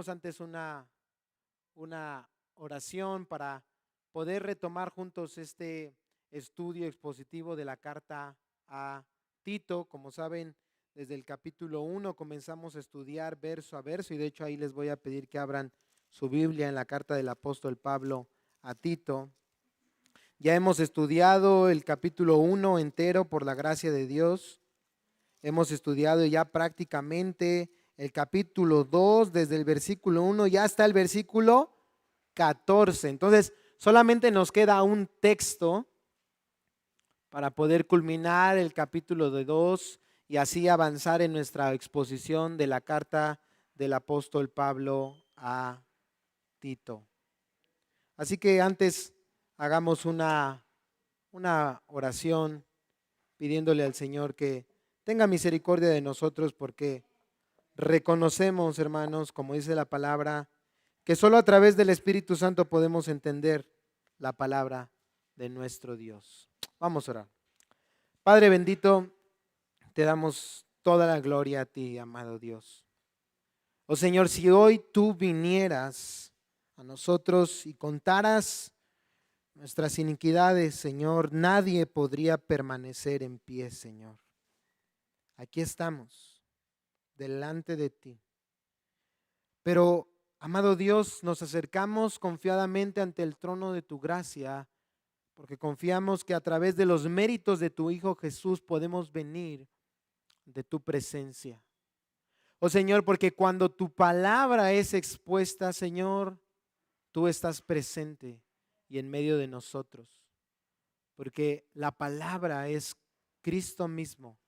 Haremos antes una oración para poder retomar juntos este estudio expositivo de la carta a Tito. Como saben, desde el capítulo 1 comenzamos a estudiar verso a verso y de hecho ahí les voy a pedir que abran su Biblia en la carta del apóstol Pablo a Tito. Ya hemos estudiado el capítulo 1 entero por la gracia de Dios. Hemos estudiado ya prácticamente el capítulo 2 desde el versículo 1 ya hasta el versículo 14. Entonces, solamente nos queda un texto para poder culminar el capítulo de 2 y así avanzar en nuestra exposición de la carta del apóstol Pablo a Tito. Así que antes hagamos una oración pidiéndole al Señor que tenga misericordia de nosotros, porque reconocemos, hermanos, como dice la palabra, que solo a través del Espíritu Santo podemos entender la palabra de nuestro Dios. Vamos a orar. Padre bendito, te damos toda la gloria a ti, amado Dios. Oh Señor, si hoy tú vinieras a nosotros y contaras nuestras iniquidades, Señor, nadie podría permanecer en pie, Señor. Aquí estamos, delante de ti. Pero, amado Dios, nos acercamos confiadamente ante el trono de tu gracia, porque confiamos que a través de los méritos de tu Hijo Jesús podemos venir de tu presencia. Oh Señor, porque cuando tu palabra es expuesta, Señor, tú estás presente y en medio de nosotros, porque la palabra es Cristo mismo,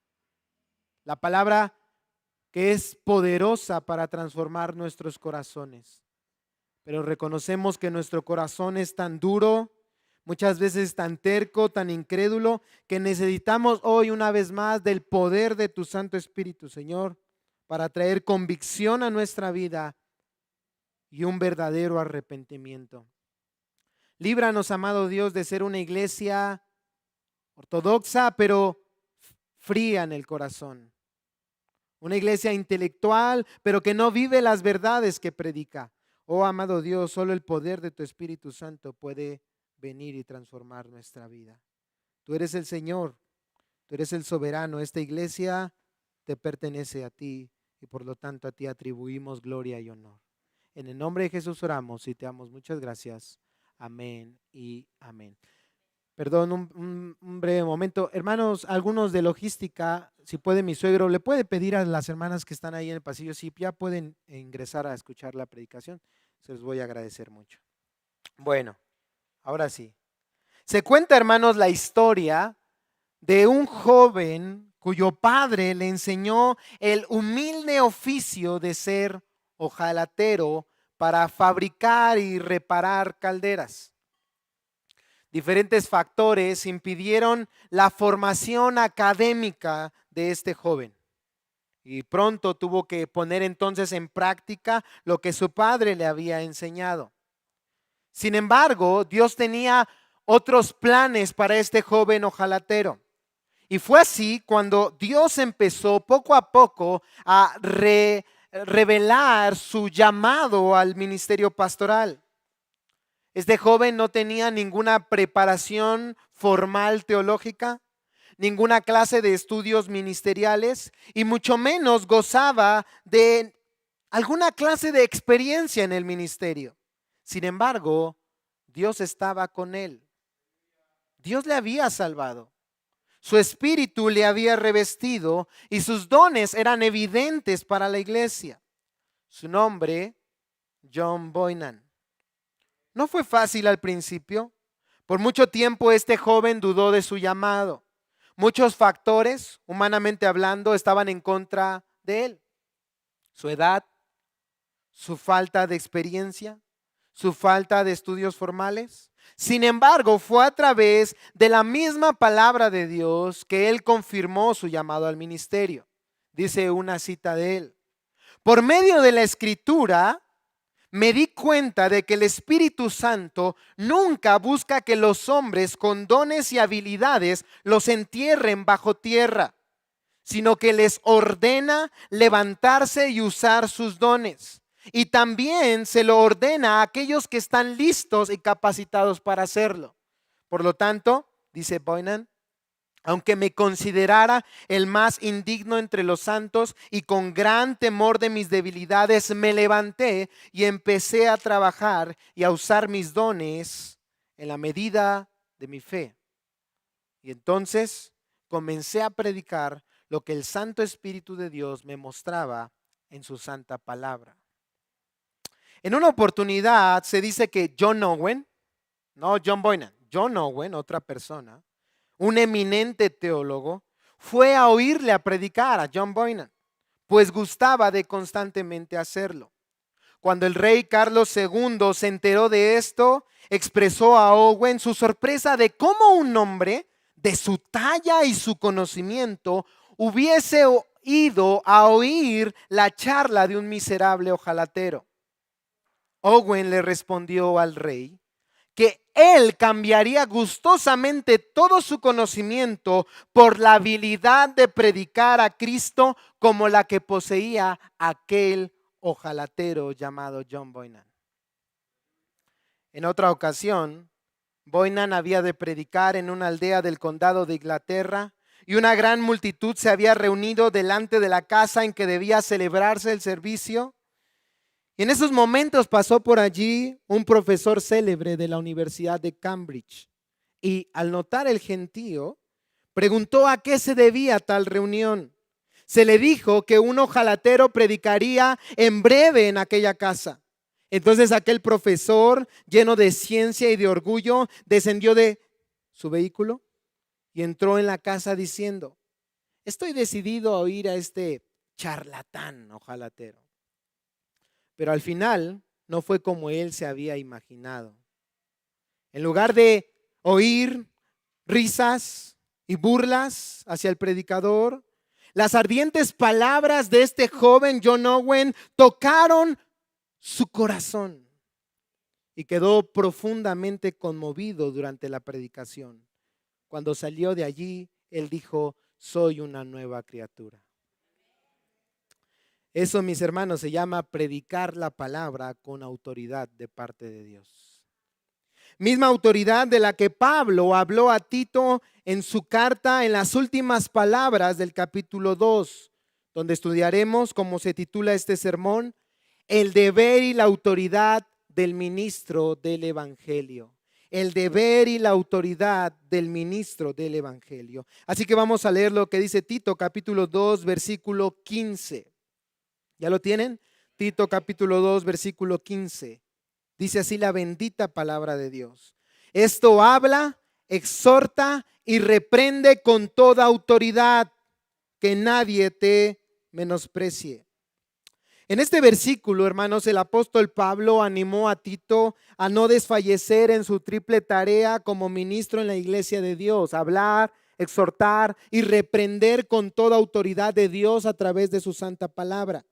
la palabra que es poderosa para transformar nuestros corazones. Pero reconocemos que nuestro corazón es tan duro, muchas veces tan terco, tan incrédulo, que necesitamos hoy una vez más del poder de tu Santo Espíritu, Señor, para traer convicción a nuestra vida y un verdadero arrepentimiento. Líbranos, amado Dios, de ser una iglesia ortodoxa, pero fría en el corazón. Una iglesia intelectual, pero que no vive las verdades que predica. Oh, amado Dios, solo el poder de tu Espíritu Santo puede venir y transformar nuestra vida. Tú eres el Señor, tú eres el soberano. Esta iglesia te pertenece a ti y por lo tanto a ti atribuimos gloria y honor. En el nombre de Jesús oramos y te damos muchas gracias. Amén y amén. Perdón, un breve momento. Hermanos, algunos de logística, si puede mi suegro, le puede pedir a las hermanas que están ahí en el pasillo, si ya pueden ingresar a escuchar la predicación. Se los voy a agradecer mucho. Bueno, ahora sí. Se cuenta, hermanos, la historia de un joven cuyo padre le enseñó el humilde oficio de ser hojalatero para fabricar y reparar calderas. Diferentes factores impidieron la formación académica de este joven y pronto tuvo que poner entonces en práctica lo que su padre le había enseñado. Sin embargo, Dios tenía otros planes para este joven hojalatero. Y fue así cuando Dios empezó poco a poco a revelar su llamado al ministerio pastoral. Este joven no tenía ninguna preparación formal teológica, ninguna clase de estudios ministeriales y mucho menos gozaba de alguna clase de experiencia en el ministerio. Sin embargo, Dios estaba con él. Dios le había salvado. Su espíritu le había revestido y sus dones eran evidentes para la iglesia. Su nombre, John Boynan. No fue fácil al principio. Por mucho tiempo este joven dudó de su llamado. Muchos factores, humanamente hablando, estaban en contra de él. Su edad, su falta de experiencia, su falta de estudios formales. Sin embargo, fue a través de la misma palabra de Dios que él confirmó su llamado al ministerio. Dice una cita de él: por medio de la Escritura, me di cuenta de que el Espíritu Santo nunca busca que los hombres con dones y habilidades los entierren bajo tierra, sino que les ordena levantarse y usar sus dones. y también se lo ordena a aquellos que están listos y capacitados para hacerlo. Por lo tanto, dice Boynan, aunque me considerara el más indigno entre los santos y con gran temor de mis debilidades, me levanté y empecé a trabajar y a usar mis dones en la medida de mi fe. Y entonces comencé a predicar lo que el Santo Espíritu de Dios me mostraba en su santa palabra. En una oportunidad se dice que John Owen, no John Boynan, John Owen, otra persona, un eminente teólogo, fue a oírle a predicar a John Boynan, pues gustaba de constantemente hacerlo. Cuando el rey Carlos II se enteró de esto, expresó a Owen su sorpresa de cómo un hombre de su talla y su conocimiento hubiese ido a oír la charla de un miserable ojalatero. Owen le respondió al rey que él cambiaría gustosamente todo su conocimiento por la habilidad de predicar a Cristo como la que poseía aquel ojalatero llamado John Boynan. En otra ocasión, Boynan había de predicar en una aldea del condado de Inglaterra y una gran multitud se había reunido delante de la casa en que debía celebrarse el servicio. Y en esos momentos pasó por allí un profesor célebre de la Universidad de Cambridge y al notar el gentío, preguntó a qué se debía tal reunión. Se le dijo que un ojalatero predicaría en breve en aquella casa. Entonces aquel profesor, lleno de ciencia y de orgullo, descendió de su vehículo y entró en la casa diciendo: estoy decidido a oír a este charlatán ojalatero. Pero al final no fue como él se había imaginado. En lugar de oír risas y burlas hacia el predicador, las ardientes palabras de este joven John Owen tocaron su corazón y quedó profundamente conmovido durante la predicación. Cuando salió de allí, él dijo: soy una nueva criatura. Eso, mis hermanos, se llama predicar la palabra con autoridad de parte de Dios. Misma autoridad de la que Pablo habló a Tito en su carta en las últimas palabras del capítulo 2, donde estudiaremos, como se titula este sermón, el deber y la autoridad del ministro del Evangelio. El deber y la autoridad del ministro del Evangelio. Así que vamos a leer lo que dice Tito, capítulo 2, versículo 15. ¿Ya lo tienen? Tito capítulo 2, versículo 15. Dice así la bendita palabra de Dios. Esto habla, exhorta y reprende con toda autoridad, que nadie te menosprecie. En este versículo, hermanos, el apóstol Pablo animó a Tito a no desfallecer en su triple tarea como ministro en la iglesia de Dios: hablar, exhortar y reprender con toda autoridad de Dios a través de su santa palabra.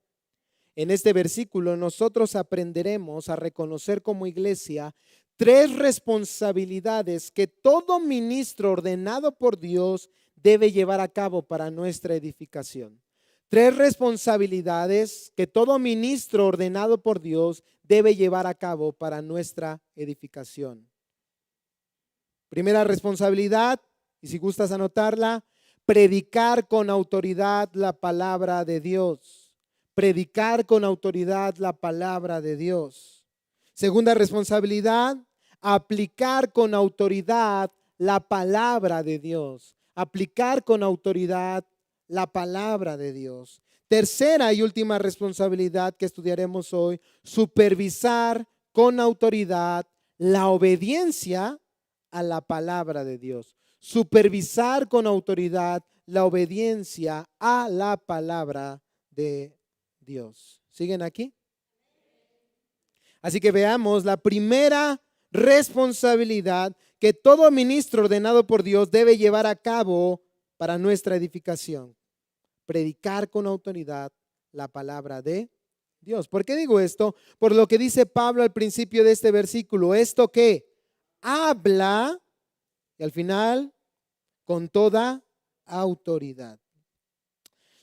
En este versículo nosotros aprenderemos a reconocer como iglesia 3 responsabilidades que todo ministro ordenado por Dios debe llevar a cabo para nuestra edificación. 3 responsabilidades que todo ministro ordenado por Dios debe llevar a cabo para nuestra edificación. Primera responsabilidad, y si gustas anotarla: predicar con autoridad la palabra de Dios. Predicar con autoridad la palabra de Dios. Segunda responsabilidad: aplicar con autoridad la palabra de Dios. Aplicar con autoridad la palabra de Dios. Tercera y última responsabilidad que estudiaremos hoy: supervisar con autoridad la obediencia a la palabra de Dios. Supervisar con autoridad la obediencia a la palabra de Dios. ¿Siguen aquí? Así que veamos la primera responsabilidad que todo ministro ordenado por Dios debe llevar a cabo para nuestra edificación: predicar con autoridad la palabra de Dios. ¿Por qué digo esto? Por lo que dice Pablo al principio de este versículo: esto que habla, y al final, con toda autoridad.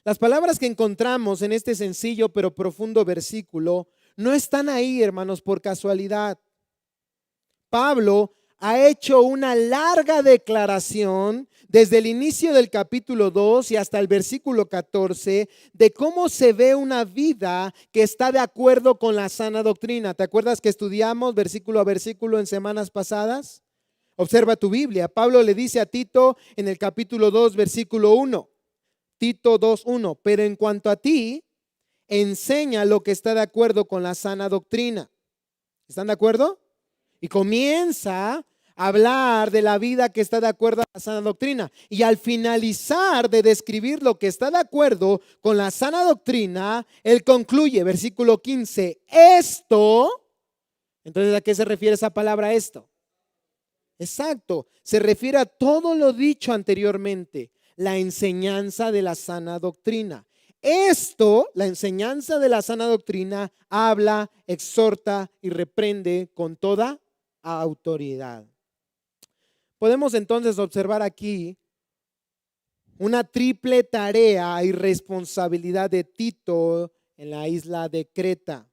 Las palabras que encontramos en este sencillo pero profundo versículo no están ahí, hermanos, por casualidad. Pablo ha hecho una larga declaración desde el inicio del capítulo 2 y hasta el versículo 14 de cómo se ve una vida que está de acuerdo con la sana doctrina. ¿Te acuerdas que estudiamos versículo a versículo en semanas pasadas? Observa tu Biblia. Pablo le dice a Tito en el capítulo 2, versículo 1. Tito 2:1. Pero en cuanto a ti, enseña lo que está de acuerdo con la sana doctrina. ¿Están de acuerdo? Y comienza a hablar de la vida que está de acuerdo a la sana doctrina. Y al finalizar de describir lo que está de acuerdo con la sana doctrina, él concluye, versículo 15, esto. Entonces, ¿a qué se refiere esa palabra esto? Exacto, se refiere a todo lo dicho anteriormente, la enseñanza de la sana doctrina. Esto, la enseñanza de la sana doctrina, habla, exhorta y reprende con toda autoridad. Podemos entonces observar aquí una triple tarea y responsabilidad de Tito en la isla de Creta.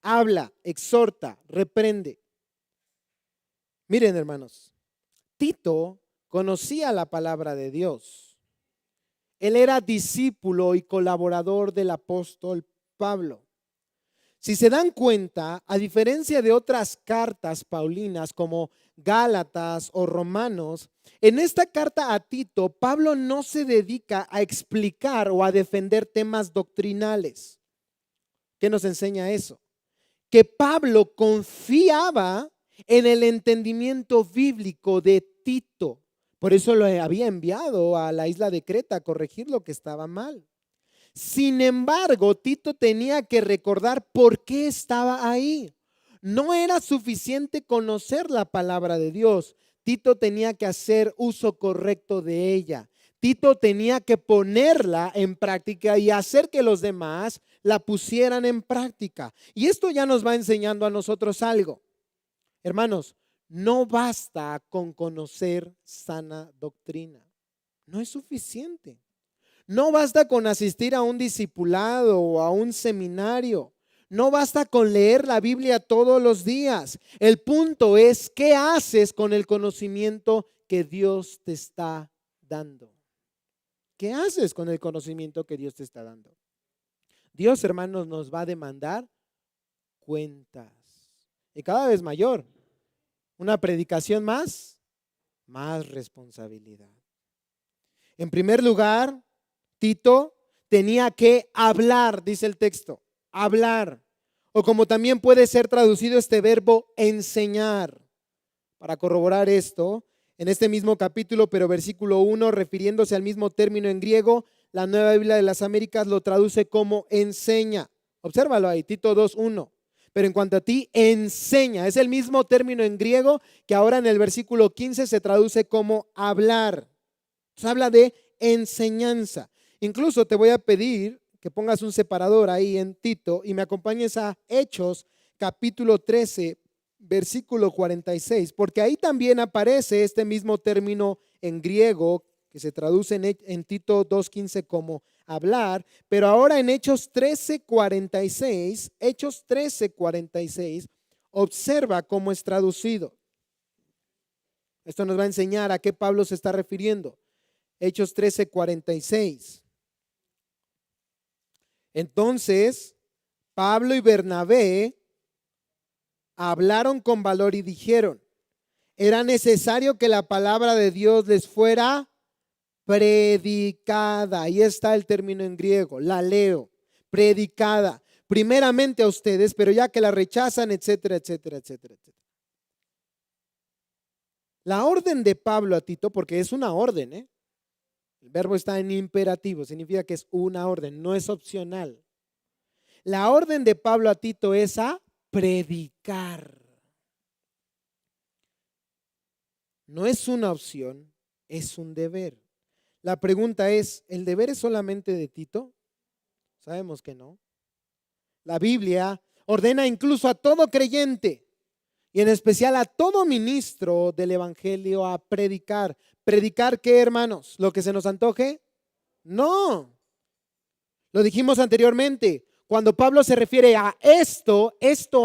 Habla, exhorta, reprende. Miren, hermanos, Tito conocía la palabra de Dios. Él era discípulo y colaborador del apóstol Pablo. Si se dan cuenta, a diferencia de otras cartas paulinas como Gálatas o Romanos, en esta carta a Tito, Pablo no se dedica a explicar o a defender temas doctrinales. ¿Qué nos enseña eso? Que Pablo confiaba en el entendimiento bíblico de Tito. Por eso lo había enviado a la isla de Creta a corregir lo que estaba mal. Sin embargo, Tito tenía que recordar por qué estaba ahí. No era suficiente conocer la palabra de Dios. Tito tenía que hacer uso correcto de ella. Tito tenía que ponerla en práctica y hacer que los demás la pusieran en práctica. Y esto ya nos va enseñando a nosotros algo. Hermanos, no basta con conocer sana doctrina. No es suficiente. No basta con asistir a un discipulado o a un seminario. No basta con leer la Biblia todos los días. El punto es, ¿qué haces con el conocimiento que Dios te está dando? ¿Qué haces con el conocimiento que Dios te está dando? Dios, hermanos, nos va a demandar cuentas. Y cada vez mayor. Una predicación más responsabilidad. En primer lugar, Tito tenía que hablar, dice el texto, hablar. O como también puede ser traducido este verbo, enseñar. Para corroborar esto, en este mismo capítulo, pero versículo 1, refiriéndose al mismo término en griego, la Nueva Biblia de las Américas lo traduce como enseña. Obsérvalo ahí, Tito 2:1. Pero en cuanto a ti, enseña. Es el mismo término en griego que ahora en el versículo 15 se traduce como hablar. Entonces, habla de enseñanza. Incluso te voy a pedir que pongas un separador ahí en Tito y me acompañes a Hechos capítulo 13, versículo 46, porque ahí también aparece este mismo término en griego que se traduce en Tito 2:15 como hablar, pero ahora en Hechos 13:46, observa cómo es traducido. Esto nos va a enseñar a qué Pablo se está refiriendo. Hechos 13:46. Entonces, Pablo y Bernabé hablaron con valor y dijeron, era necesario que la palabra de Dios les fuera predicada. Ahí está el término en griego, la leo, predicada, primeramente a ustedes, pero ya que la rechazan, etcétera, etcétera, etcétera, etcétera. La orden de Pablo a Tito, porque es una orden, el verbo está en imperativo, significa que es una orden, no es opcional. La orden de Pablo a Tito es a predicar. No es una opción, es un deber. La pregunta es, ¿el deber es solamente de Tito? Sabemos que no. La Biblia ordena incluso a todo creyente y en especial a todo ministro del evangelio a predicar. ¿Predicar qué, hermanos? ¿Lo que se nos antoje? No. Lo dijimos anteriormente. Cuando Pablo se refiere a esto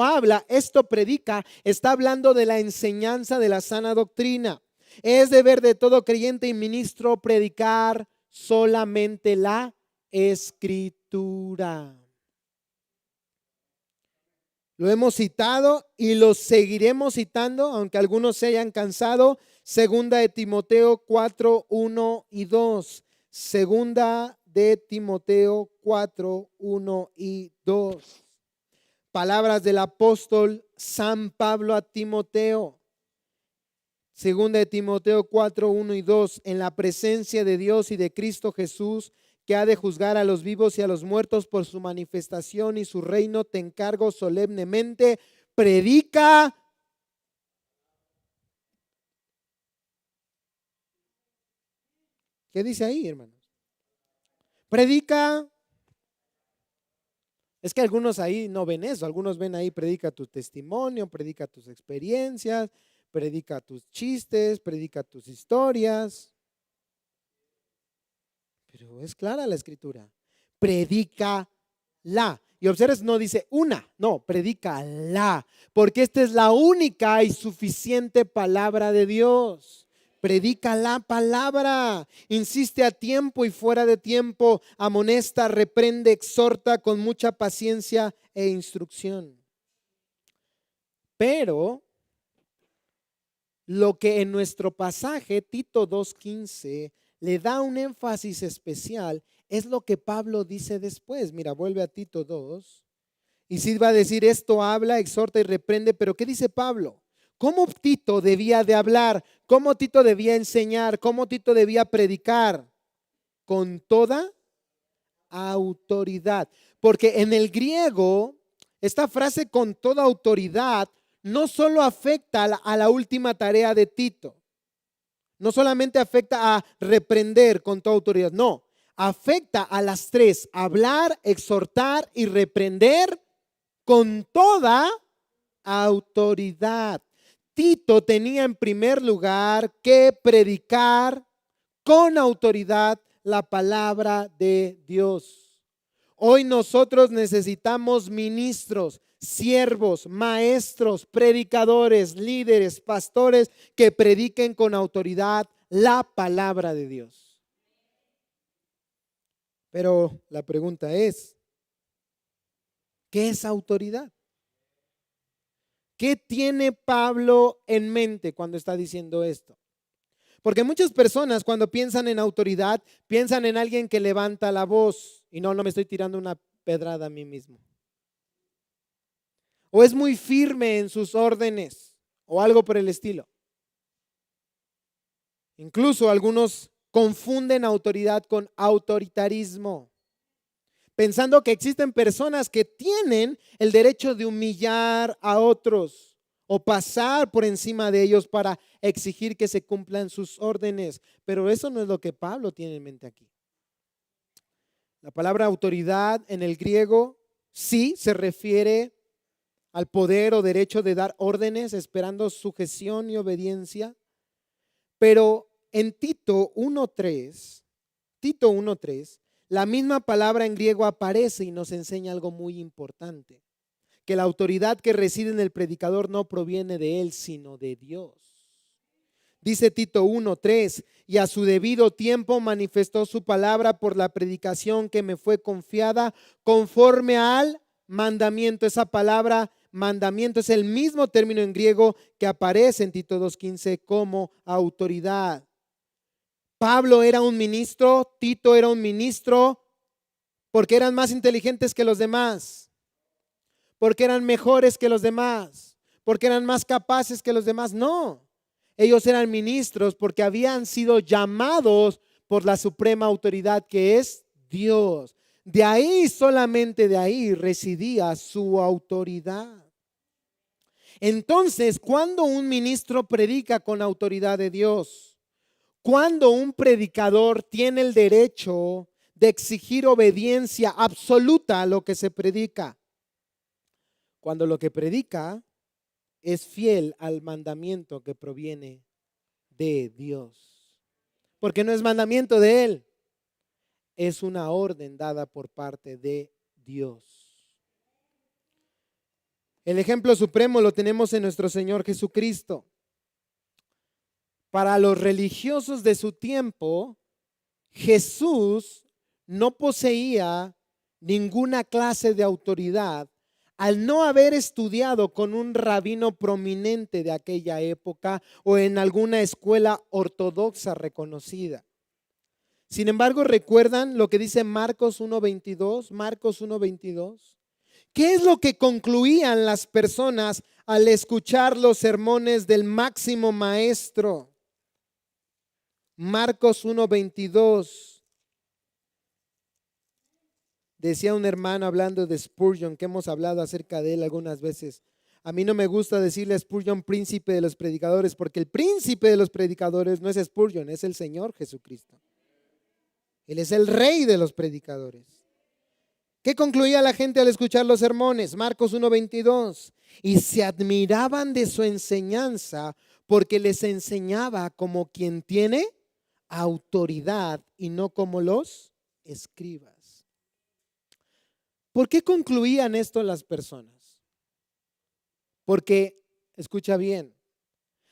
habla, esto predica, está hablando de la enseñanza de la sana doctrina. Es deber de todo creyente y ministro predicar solamente la Escritura. Lo hemos citado y lo seguiremos citando, aunque algunos se hayan cansado. Segunda de Timoteo 4, 1 y 2. Segunda de Timoteo 4, 1 y 2. Palabras del apóstol San Pablo a Timoteo. Segunda de Timoteo 4, 1 y 2. En la presencia de Dios y de Cristo Jesús, que ha de juzgar a los vivos y a los muertos por su manifestación y su reino, te encargo solemnemente, predica. ¿Qué dice ahí, hermanos? Predica. Es que algunos ahí no ven eso, algunos ven ahí, predica tu testimonio, predica tus experiencias, predica tus chistes, predica tus historias. Pero es clara la escritura. Predícala. Y observes, no dice una, no, predícala. Porque esta es la única y suficiente palabra de Dios. Predica la palabra. Insiste a tiempo y fuera de tiempo. Amonesta, reprende, exhorta con mucha paciencia e instrucción. Pero lo que en nuestro pasaje, Tito 2:15, le da un énfasis especial, es lo que Pablo dice después. Mira, vuelve a Tito 2. Y sí va a decir, esto habla, exhorta y reprende, pero ¿qué dice Pablo? ¿Cómo Tito debía de hablar? ¿Cómo Tito debía enseñar? ¿Cómo Tito debía predicar? Con toda autoridad. Porque en el griego, esta frase con toda autoridad no solo afecta a la última tarea de Tito. No solamente afecta a reprender con toda autoridad, no. Afecta a las tres: hablar, exhortar y reprender con toda autoridad. Tito tenía en primer lugar que predicar con autoridad la palabra de Dios. Hoy nosotros necesitamos ministros, siervos, maestros, predicadores, líderes, pastores que prediquen con autoridad la palabra de Dios. Pero la pregunta es, ¿qué es autoridad? ¿Qué tiene Pablo en mente cuando está diciendo esto? Porque muchas personas cuando piensan en autoridad, piensan en alguien que levanta la voz. Y no me estoy tirando una pedrada a mí mismo. O es muy firme en sus órdenes o algo por el estilo. Incluso algunos confunden autoridad con autoritarismo, pensando que existen personas que tienen el derecho de humillar a otros o pasar por encima de ellos para exigir que se cumplan sus órdenes. Pero eso no es lo que Pablo tiene en mente aquí. La palabra autoridad en el griego sí se refiere al poder o derecho de dar órdenes esperando sujeción y obediencia. Pero en Tito 1:3, la misma palabra en griego aparece y nos enseña algo muy importante: que la autoridad que reside en el predicador no proviene de él, sino de Dios. Dice Tito 1:3, y a su debido tiempo manifestó su palabra por la predicación que me fue confiada conforme al mandamiento. Esa palabra mandamiento es el mismo término en griego que aparece en Tito 2:15 como autoridad. Pablo era un ministro, Tito era un ministro, porque eran más inteligentes que los demás, porque eran mejores que los demás, porque eran más capaces que los demás. No, ellos eran ministros porque habían sido llamados por la suprema autoridad que es Dios. De ahí, solamente de ahí residía su autoridad. Entonces, cuando un ministro predica con autoridad de Dios, cuando un predicador tiene el derecho de exigir obediencia absoluta a lo que se predica, cuando lo que predica es fiel al mandamiento que proviene de Dios. Porque no es mandamiento de él, es una orden dada por parte de Dios. El ejemplo supremo lo tenemos en nuestro Señor Jesucristo. Para los religiosos de su tiempo, Jesús no poseía ninguna clase de autoridad al no haber estudiado con un rabino prominente de aquella época o en alguna escuela ortodoxa reconocida. Sin embargo, ¿recuerdan lo que dice Marcos 1:22? Marcos 1:22. ¿Qué es lo que concluían las personas al escuchar los sermones del máximo maestro? Marcos 1:22. Decía un hermano hablando de Spurgeon, que hemos hablado acerca de él algunas veces. A mí no me gusta decirle a Spurgeon príncipe de los predicadores, porque el príncipe de los predicadores no es Spurgeon, es el Señor Jesucristo. Él es el rey de los predicadores. ¿Qué concluía la gente al escuchar los sermones? Marcos 1:22. Y se admiraban de su enseñanza porque les enseñaba como quien tiene autoridad y no como los escribas. ¿Por qué concluían esto las personas? Porque, escucha bien,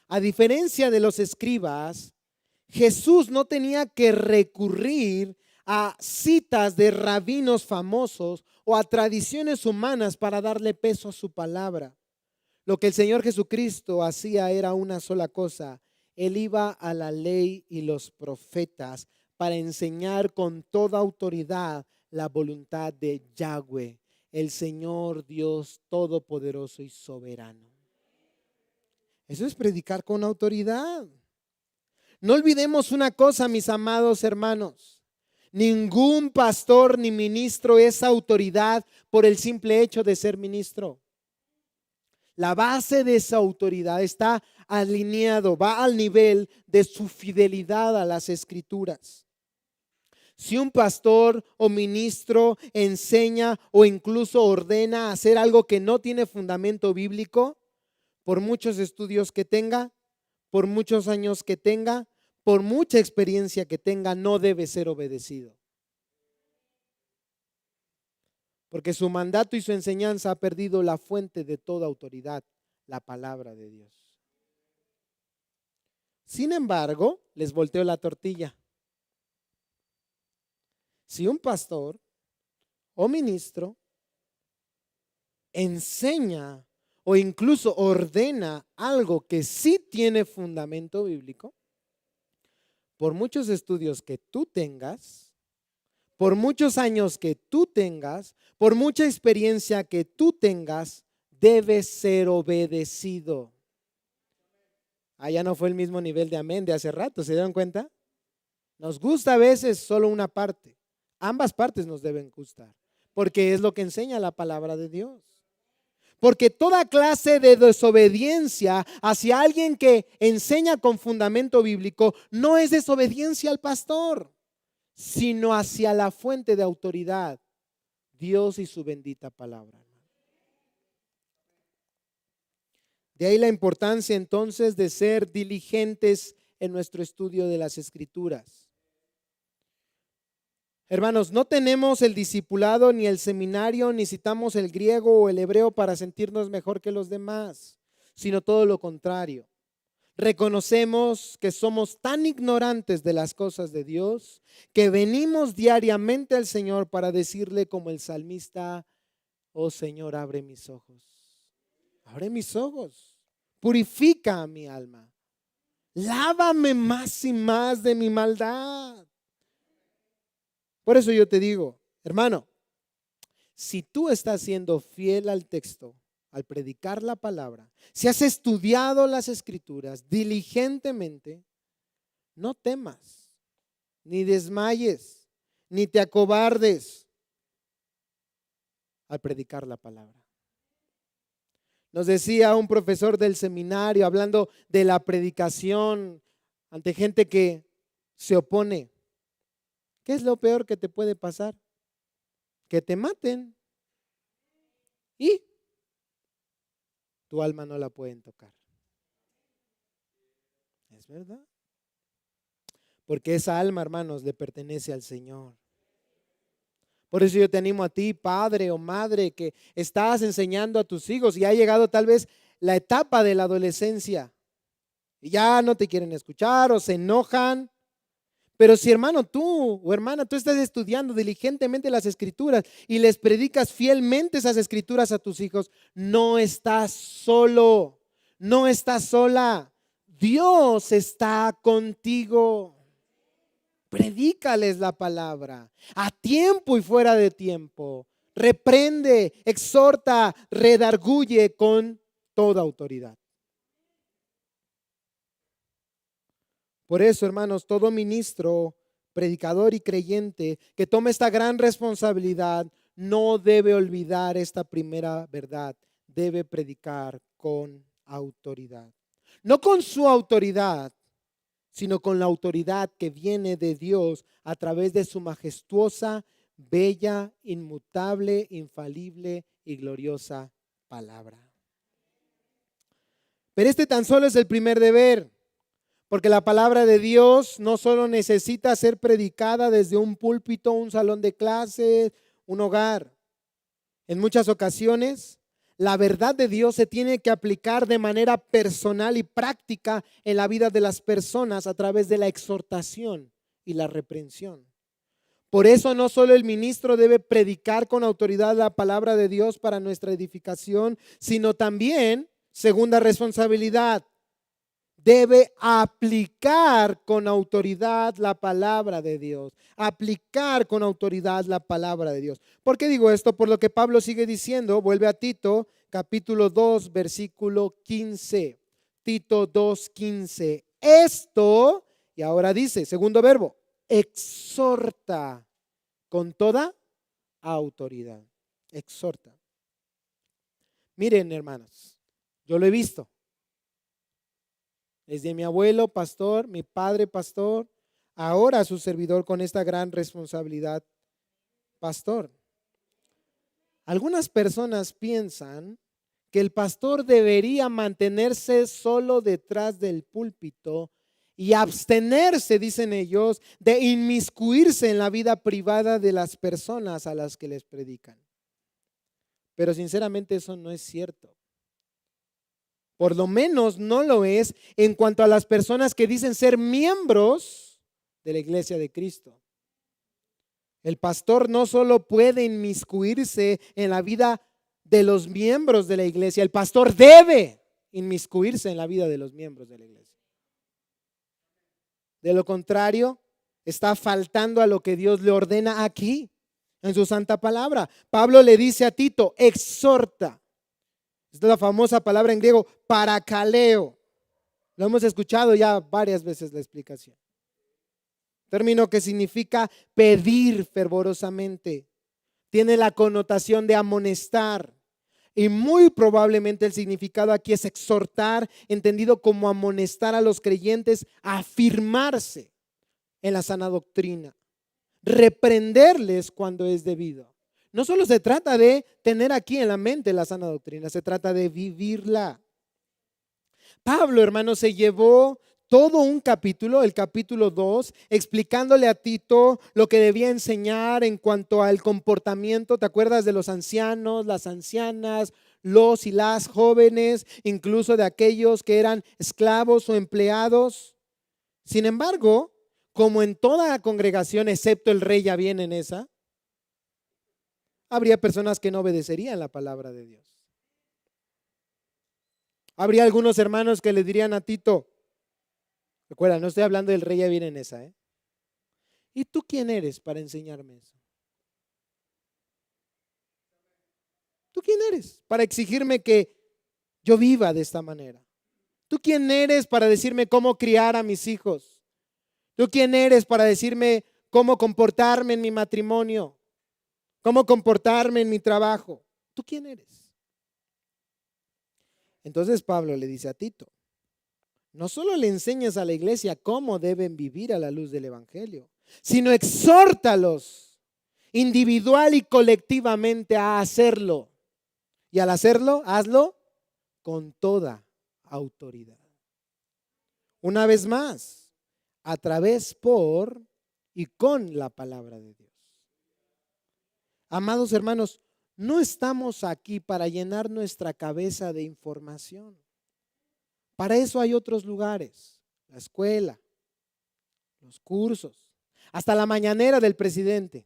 a diferencia de los escribas, Jesús no tenía que recurrir a citas de rabinos famosos o a tradiciones humanas para darle peso a su palabra. Lo que el Señor Jesucristo hacía era una sola cosa. Él iba a la ley y los profetas para enseñar con toda autoridad la voluntad de Yahweh, el Señor Dios todopoderoso y soberano. Eso es predicar con autoridad. No olvidemos una cosa, mis amados hermanos. Ningún pastor ni ministro es autoridad por el simple hecho de ser ministro. La base de esa autoridad está alineado, va al nivel de su fidelidad a las escrituras. Si un pastor o ministro enseña o incluso ordena hacer algo que no tiene fundamento bíblico, por muchos estudios que tenga, por muchos años que tenga, por mucha experiencia que tenga, no debe ser obedecido. Porque su mandato y su enseñanza ha perdido la fuente de toda autoridad, la palabra de Dios. Sin embargo, les volteo la tortilla. Si un pastor o ministro enseña o incluso ordena algo que sí tiene fundamento bíblico, por muchos estudios que tú tengas, por muchos años que tú tengas, por mucha experiencia que tú tengas, debe ser obedecido. Ya no fue el mismo nivel de amén de hace rato, ¿se dieron cuenta? Nos gusta a veces solo una parte. Ambas partes nos deben gustar, porque es lo que enseña la palabra de Dios. Porque toda clase de desobediencia hacia alguien que enseña con fundamento bíblico no es desobediencia al pastor, sino hacia la fuente de autoridad, Dios y su bendita palabra. De ahí la importancia entonces de ser diligentes en nuestro estudio de las Escrituras. Hermanos, no tenemos el discipulado ni el seminario, ni citamos el griego o el hebreo para sentirnos mejor que los demás, sino todo lo contrario. Reconocemos que somos tan ignorantes de las cosas de Dios que venimos diariamente al Señor para decirle como el salmista: oh Señor, abre mis ojos. Abre mis ojos. Purifica mi alma. Lávame más y más de mi maldad. Por eso yo te digo, hermano, si tú estás siendo fiel al texto, al predicar la palabra, si has estudiado las Escrituras diligentemente, no temas, ni desmayes, ni te acobardes al predicar la palabra. Nos decía un profesor del seminario, hablando de la predicación ante gente que se opone: ¿qué es lo peor que te puede pasar? Que te maten y tu alma no la pueden tocar. ¿Es verdad? Porque esa alma, hermanos, le pertenece al Señor. Por eso yo te animo a ti, padre o madre, que estás enseñando a tus hijos y ha llegado tal vez la etapa de la adolescencia y ya no te quieren escuchar o se enojan. Pero si hermano tú o hermana, tú estás estudiando diligentemente las escrituras y les predicas fielmente esas escrituras a tus hijos, no estás solo, no estás sola. Dios está contigo. Predícales la palabra a tiempo y fuera de tiempo. Reprende, exhorta, redarguye con toda autoridad. Por eso, hermanos, todo ministro, predicador y creyente que tome esta gran responsabilidad no debe olvidar esta primera verdad. Debe predicar con autoridad. No con su autoridad, sino con la autoridad que viene de Dios a través de su majestuosa, bella, inmutable, infalible y gloriosa palabra. Pero este tan solo es el primer deber. Porque la palabra de Dios no solo necesita ser predicada desde un púlpito, un salón de clases, un hogar. En muchas ocasiones, la verdad de Dios se tiene que aplicar de manera personal y práctica en la vida de las personas a través de la exhortación y la reprensión. Por eso no solo el ministro debe predicar con autoridad la palabra de Dios para nuestra edificación, sino también, segunda responsabilidad, debe aplicar con autoridad la palabra de Dios. Aplicar con autoridad la palabra de Dios. ¿Por qué digo esto? Por lo que Pablo sigue diciendo, vuelve a Tito, capítulo 2, versículo 15. Tito 2:15. Esto, y ahora dice, segundo verbo, exhorta con toda autoridad. Exhorta. Miren, hermanos, yo lo he visto. Desde mi abuelo pastor, mi padre pastor, ahora su servidor con esta gran responsabilidad, pastor. Algunas personas piensan que el pastor debería mantenerse solo detrás del púlpito y abstenerse, dicen ellos, de inmiscuirse en la vida privada de las personas a las que les predican. Pero sinceramente eso no es cierto. Por lo menos no lo es en cuanto a las personas que dicen ser miembros de la iglesia de Cristo. El pastor no solo puede inmiscuirse en la vida de los miembros de la iglesia, el pastor debe inmiscuirse en la vida de los miembros de la iglesia. De lo contrario, está faltando a lo que Dios le ordena aquí, en su santa palabra. Pablo le dice a Tito, exhorta. Esta es la famosa palabra en griego, parakaleo. Lo hemos escuchado ya varias veces la explicación. Término que significa pedir fervorosamente. Tiene la connotación de amonestar. Y muy probablemente el significado aquí es exhortar, entendido como amonestar a los creyentes a afirmarse en la sana doctrina. Reprenderles cuando es debido. No solo se trata de tener aquí en la mente la sana doctrina, se trata de vivirla. Pablo, hermano, se llevó todo un capítulo, el capítulo 2, explicándole a Tito lo que debía enseñar en cuanto al comportamiento. ¿Te acuerdas de los ancianos, las ancianas, los y las jóvenes, incluso de aquellos que eran esclavos o empleados? Sin embargo, como en toda congregación, excepto el rey ya viene en esa, habría personas que no obedecerían la palabra de Dios. Habría algunos hermanos que le dirían a Tito, recuerda, no estoy hablando del rey, ya viene en esa, ¿eh? ¿Y tú quién eres para enseñarme eso? ¿Tú quién eres para exigirme que yo viva de esta manera? ¿Tú quién eres para decirme cómo criar a mis hijos? ¿Tú quién eres para decirme cómo comportarme en mi matrimonio? ¿Cómo comportarme en mi trabajo? ¿Tú quién eres? Entonces Pablo le dice a Tito, no solo le enseñas a la iglesia cómo deben vivir a la luz del evangelio, sino exhórtalos individual y colectivamente a hacerlo. Y al hacerlo, hazlo con toda autoridad. Una vez más, a través, por y con la palabra de Dios. Amados hermanos, no estamos aquí para llenar nuestra cabeza de información. Para eso hay otros lugares, la escuela, los cursos, hasta la mañanera del presidente.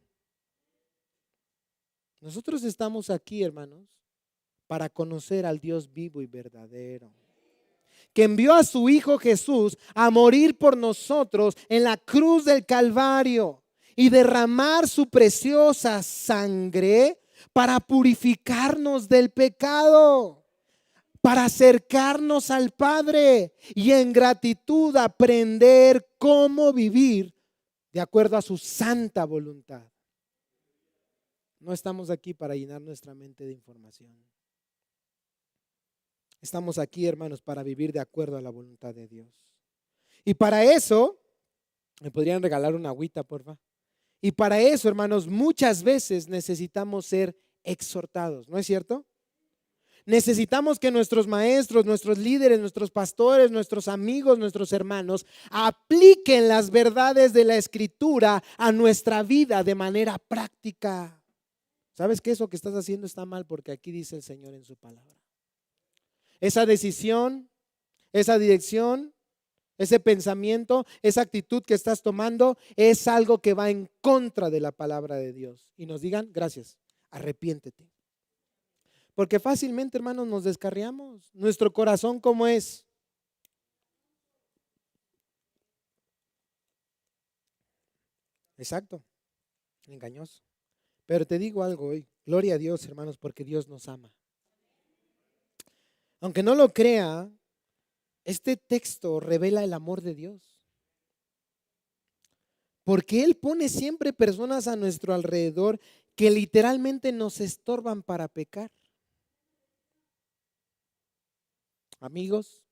Nosotros estamos aquí, hermanos, para conocer al Dios vivo y verdadero, que envió a su Hijo Jesús a morir por nosotros en la cruz del Calvario y derramar su preciosa sangre para purificarnos del pecado, para acercarnos al Padre y en gratitud aprender cómo vivir de acuerdo a su santa voluntad. No estamos aquí para llenar nuestra mente de información. Estamos aquí, hermanos, para vivir de acuerdo a la voluntad de Dios. Y para eso, ¿me podrían regalar una agüita, porfa? Y para eso, hermanos, muchas veces necesitamos ser exhortados, ¿no es cierto? Necesitamos que nuestros maestros, nuestros líderes, nuestros pastores, nuestros amigos, nuestros hermanos apliquen las verdades de la Escritura a nuestra vida de manera práctica. ¿Sabes que eso que estás haciendo está mal? Porque aquí dice el Señor en su palabra. Esa decisión, esa dirección, ese pensamiento, esa actitud que estás tomando es algo que va en contra de la palabra de Dios. Y nos digan, gracias, arrepiéntete. Porque fácilmente, hermanos, nos descarriamos. Nuestro corazón, ¿cómo es? Exacto, engañoso. Pero te digo algo hoy, gloria a Dios, hermanos, porque Dios nos ama. Aunque no lo crea, este texto revela el amor de Dios. Porque Él pone siempre personas a nuestro alrededor que literalmente nos estorban para pecar. Amigos,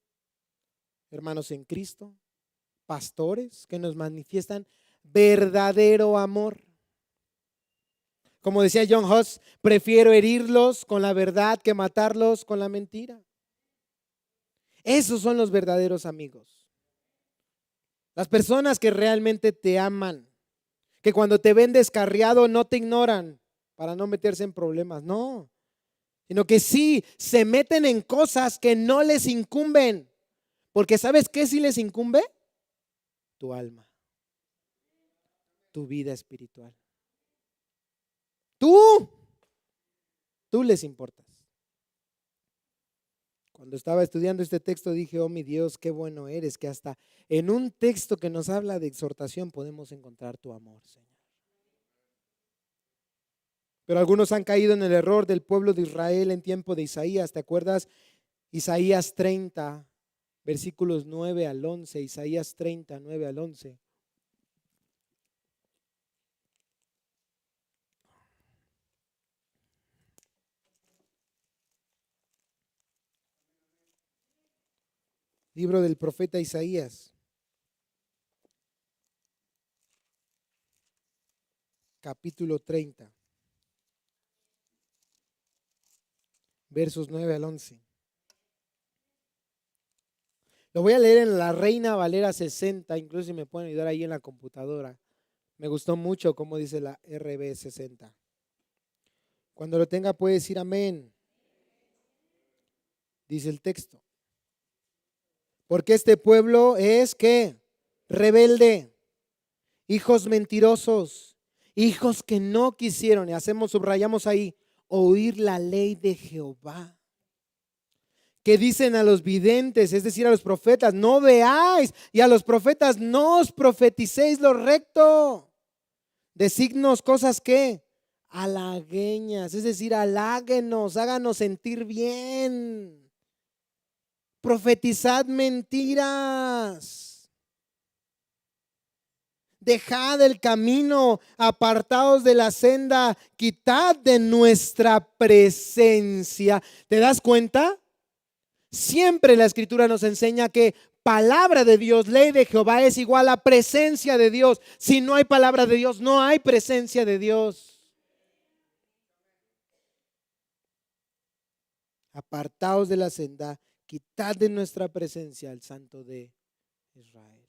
hermanos en Cristo, pastores que nos manifiestan verdadero amor. Como decía John Huss, prefiero herirlos con la verdad que matarlos con la mentira. Esos son los verdaderos amigos. Las personas que realmente te aman, que cuando te ven descarriado no te ignoran para no meterse en problemas, no, sino que sí se meten en cosas que no les incumben. Porque ¿sabes qué sí les incumbe? Tu alma, tu vida espiritual. Tú les importas. Cuando estaba estudiando este texto dije, oh mi Dios, qué bueno eres, que hasta en un texto que nos habla de exhortación podemos encontrar tu amor, Señor. Pero algunos han caído en el error del pueblo de Israel en tiempo de Isaías. ¿Te acuerdas? Isaías 30, versículos 9 al 11. Isaías 30, 9 al 11. Libro del profeta Isaías, capítulo 30, versos 9 al 11. Lo voy a leer en la Reina Valera 60, incluso si me pueden ayudar ahí en la computadora. Me gustó mucho cómo dice la RB 60. Cuando lo tenga puede decir amén. Dice el texto. Porque este pueblo es ¿qué? Rebelde, hijos mentirosos, hijos que no quisieron, y subrayamos ahí, oír la ley de Jehová. Que dicen a los videntes, es decir, a los profetas, no veáis, y a los profetas no os profeticéis lo recto. Designos cosas que halagueñas, es decir, haláguenos, háganos sentir bien. Profetizad mentiras. Dejad el camino, apartaos de la senda, quitad de nuestra presencia. ¿Te das cuenta? Siempre la Escritura nos enseña que palabra de Dios, ley de Jehová es igual a presencia de Dios. Si no hay palabra de Dios, no hay presencia de Dios. Apartaos de la senda, quitad de nuestra presencia al Santo de Israel.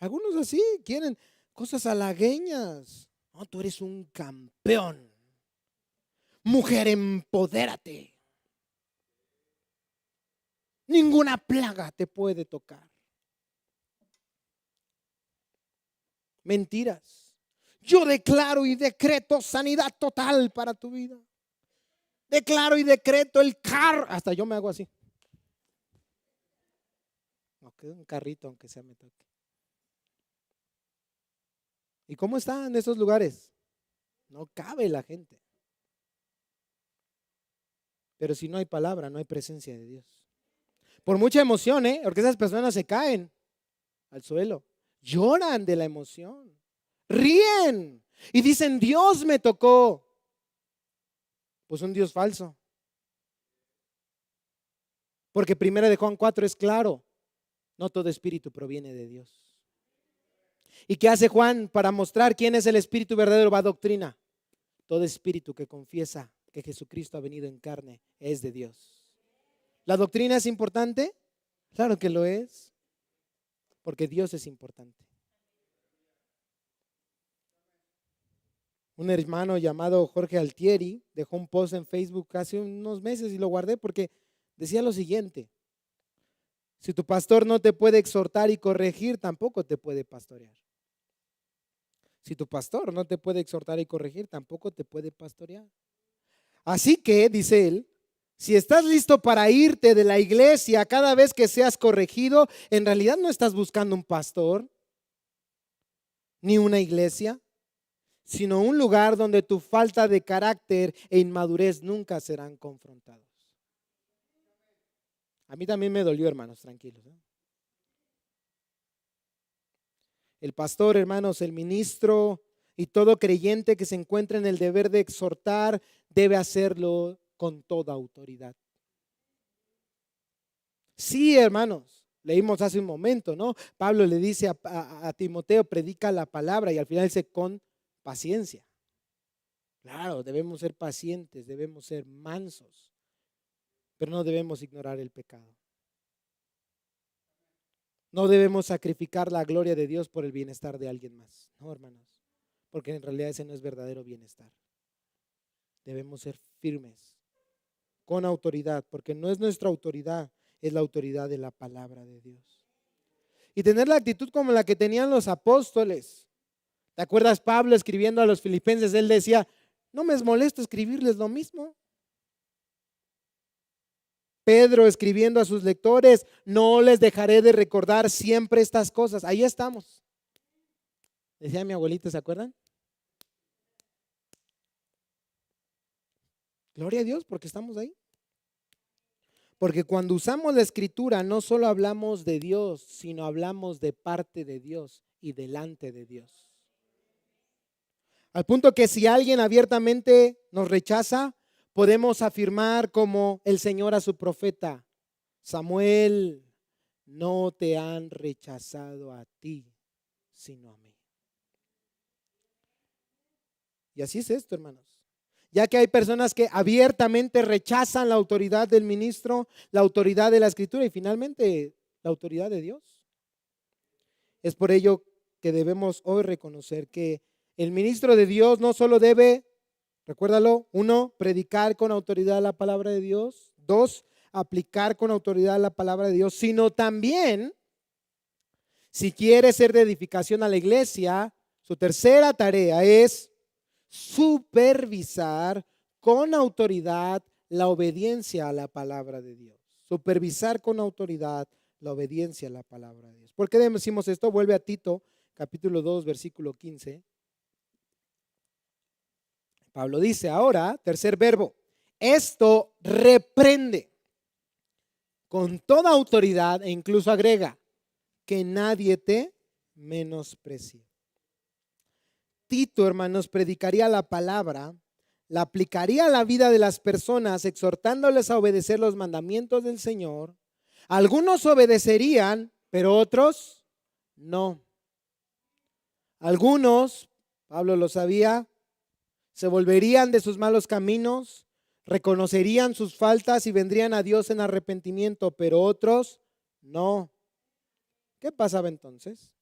Algunos así quieren cosas halagueñas. No, tú eres un campeón. Mujer, empodérate. Ninguna plaga te puede tocar. Mentiras. Yo declaro y decreto sanidad total para tu vida. Declaro y decreto el carro. Hasta yo me hago así. Okay, un carrito, aunque sea me toque. ¿Y cómo están esos lugares? No cabe la gente. Pero si no hay palabra, no hay presencia de Dios. Por mucha emoción, porque esas personas se caen al suelo, lloran de la emoción, ríen y dicen, Dios me tocó. Pues un Dios falso. Porque 1 Juan 4 es claro, no todo espíritu proviene de Dios. ¿Y qué hace Juan para mostrar quién es el espíritu verdadero? Va a doctrina. Todo espíritu que confiesa que Jesucristo ha venido en carne es de Dios. ¿La doctrina es importante? Claro que lo es, porque Dios es importante. Un hermano llamado Jorge Altieri dejó un post en Facebook hace unos meses y lo guardé porque decía lo siguiente: si tu pastor no te puede exhortar y corregir, tampoco te puede pastorear. Si tu pastor no te puede exhortar y corregir, tampoco te puede pastorear. Así que, dice él, si estás listo para irte de la iglesia cada vez que seas corregido, en realidad no estás buscando un pastor ni una iglesia, sino un lugar donde tu falta de carácter e inmadurez nunca serán confrontados. A mí también me dolió, hermanos, tranquilos. El pastor, hermanos, el ministro y todo creyente que se encuentra en el deber de exhortar debe hacerlo con toda autoridad. Sí, hermanos, leímos hace un momento, ¿no? Pablo le dice a Timoteo, predica la palabra, y al final dice con paciencia. Claro, debemos ser pacientes, debemos ser mansos, pero no debemos ignorar el pecado. No debemos sacrificar la gloria de Dios por el bienestar de alguien más. No, hermanos, porque en realidad ese no es verdadero bienestar. Debemos ser firmes, con autoridad, porque no es nuestra autoridad, es la autoridad de la palabra de Dios. Y tener la actitud como la que tenían los apóstoles. ¿Te acuerdas Pablo escribiendo a los filipenses? Él decía, no me es molesto escribirles lo mismo. Pedro escribiendo a sus lectores, no les dejaré de recordar siempre estas cosas. Ahí estamos. Decía mi abuelita, ¿se acuerdan? Gloria a Dios porque estamos ahí. Porque cuando usamos la escritura no solo hablamos de Dios, sino hablamos de parte de Dios y delante de Dios. Al punto que si alguien abiertamente nos rechaza, podemos afirmar como el Señor a su profeta, Samuel, no te han rechazado a ti, sino a mí. Y así es esto, hermanos. Ya que hay personas que abiertamente rechazan la autoridad del ministro, la autoridad de la escritura y finalmente la autoridad de Dios. Es por ello que debemos hoy reconocer que el ministro de Dios no solo debe, recuérdalo, 1, predicar con autoridad la palabra de Dios, 2, aplicar con autoridad la palabra de Dios, sino también, si quiere ser de edificación a la iglesia, su tercera tarea es supervisar con autoridad la obediencia a la palabra de Dios. Supervisar con autoridad la obediencia a la palabra de Dios. ¿Por qué decimos esto? Vuelve a Tito, capítulo 2, versículo 15. Pablo dice, ahora, tercer verbo, esto reprende con toda autoridad e incluso agrega, que nadie te menosprecie. Tito, hermanos, predicaría la palabra, la aplicaría a la vida de las personas, exhortándoles a obedecer los mandamientos del Señor. Algunos obedecerían, pero otros no. Algunos, Pablo lo sabía, se volverían de sus malos caminos, reconocerían sus faltas y vendrían a Dios en arrepentimiento, pero otros no. ¿Qué pasaba entonces?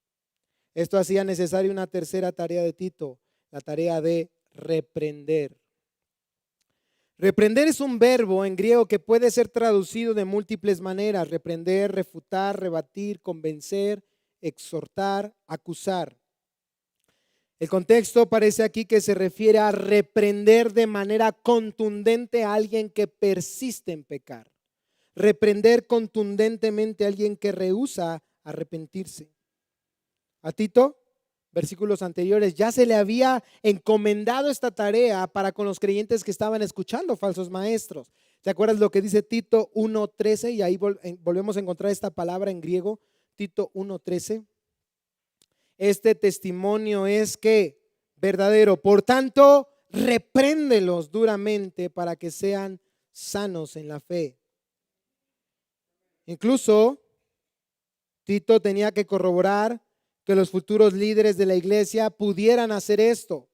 Esto hacía necesaria una tercera tarea de Tito, la tarea de reprender. Reprender es un verbo en griego que puede ser traducido de múltiples maneras: reprender, refutar, rebatir, convencer, exhortar, acusar. El contexto parece aquí que se refiere a reprender de manera contundente a alguien que persiste en pecar. Reprender contundentemente a alguien que rehúsa arrepentirse. A Tito, versículos anteriores, ya se le había encomendado esta tarea para con los creyentes que estaban escuchando falsos maestros. ¿Te acuerdas lo que dice Tito 1:13? Y ahí volvemos a encontrar esta palabra en griego, Tito 1:13. Este testimonio es que verdadero. Por tanto, repréndelos duramente para que sean sanos en la fe. Incluso Tito tenía que corroborar que los futuros líderes de la iglesia pudieran hacer esto.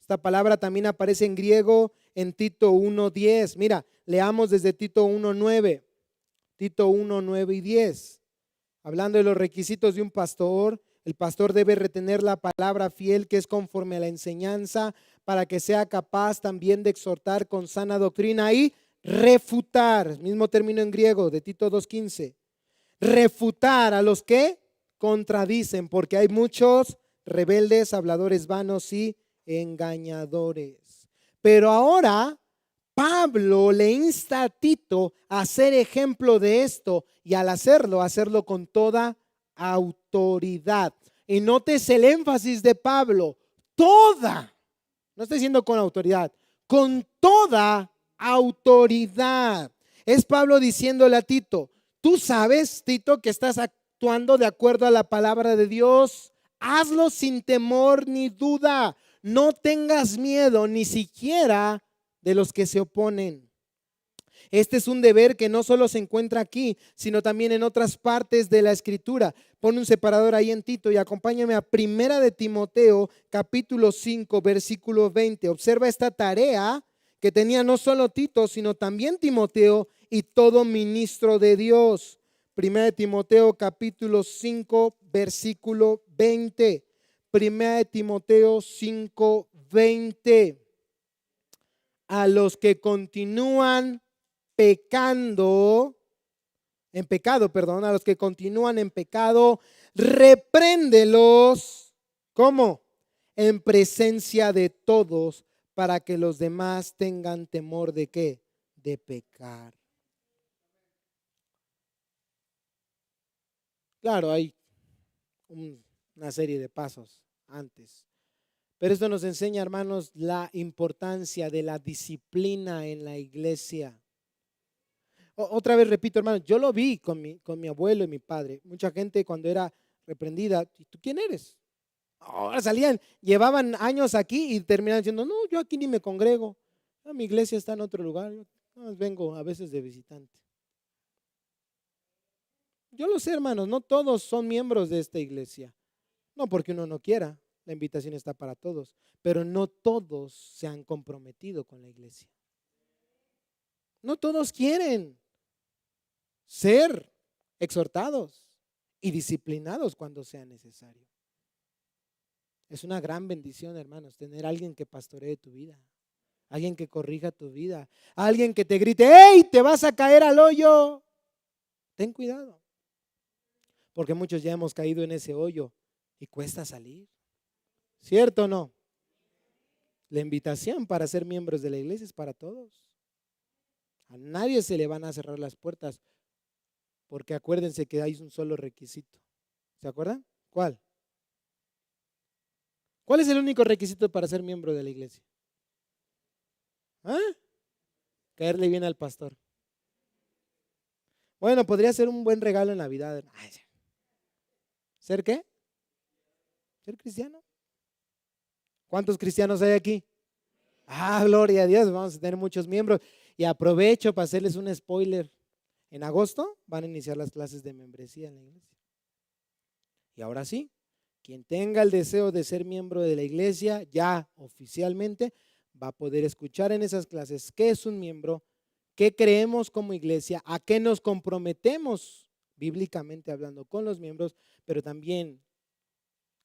Esta palabra también aparece en griego en Tito 1:10. Mira, leamos desde Tito 1:9. Tito 1:9 y 10. Hablando de los requisitos de un pastor, el pastor debe retener la palabra fiel que es conforme a la enseñanza, para que sea capaz también de exhortar con sana doctrina y refutar, mismo término en griego de Tito 2:15. Refutar a los que contradicen, porque hay muchos rebeldes, habladores vanos y engañadores. Pero ahora Pablo le insta a Tito a ser ejemplo de esto, y al hacerlo con toda autoridad. Y notes el énfasis de Pablo: toda, no está diciendo con autoridad, con toda autoridad. Es Pablo diciéndole a Tito: tú sabes, Tito, que estás actuando de acuerdo a la palabra de Dios. Hazlo sin temor ni duda. No tengas miedo ni siquiera de los que se oponen. Este es un deber que no solo se encuentra aquí, sino también en otras partes de la Escritura. Pon un separador ahí en Tito y acompáñame a Primera de Timoteo, capítulo 5, versículo 20. Observa esta tarea que tenía no solo Tito, sino también Timoteo y todo ministro de Dios. Primera de Timoteo, capítulo 5, versículo 20. Primera de Timoteo 5, 20. A los que continúan pecando, a los que continúan en pecado, repréndelos. ¿Cómo? En presencia de todos, para que los demás tengan temor de ¿qué? De pecar. Claro, hay una serie de pasos antes. Pero esto nos enseña, hermanos, la importancia de la disciplina en la iglesia. Otra vez repito, hermanos, yo lo vi con mi abuelo y mi padre. Mucha gente cuando era reprendida: ¿y tú quién eres? Ahora salían, llevaban años aquí y terminaban diciendo: no, yo aquí ni me congrego. Mi iglesia está en otro lugar. Yo vengo a veces de visitante. Yo lo sé, hermanos, no todos son miembros de esta iglesia. No porque uno no quiera. La invitación está para todos, pero no todos se han comprometido con la iglesia. No todos quieren ser exhortados y disciplinados cuando sea necesario. Es una gran bendición, hermanos, tener a alguien que pastoree tu vida, alguien que corrija tu vida, alguien que te grite: ¡hey, te vas a caer al hoyo! Ten cuidado, porque muchos ya hemos caído en ese hoyo y cuesta salir. ¿Cierto o no? La invitación para ser miembros de la iglesia es para todos. A nadie se le van a cerrar las puertas, porque acuérdense que hay un solo requisito. ¿Se acuerdan? ¿Cuál? ¿Cuál es el único requisito para ser miembro de la iglesia? ¿Ah? Caerle bien al pastor. Bueno, podría ser un buen regalo en Navidad. ¿Ser qué? ¿Ser cristiano? ¿Cuántos cristianos hay aquí? Gloria a Dios, vamos a tener muchos miembros. Y aprovecho para hacerles un spoiler. En agosto van a iniciar las clases de membresía en la iglesia. Y ahora sí, quien tenga el deseo de ser miembro de la iglesia, ya oficialmente va a poder escuchar en esas clases qué es un miembro, qué creemos como iglesia, a qué nos comprometemos bíblicamente hablando con los miembros, pero también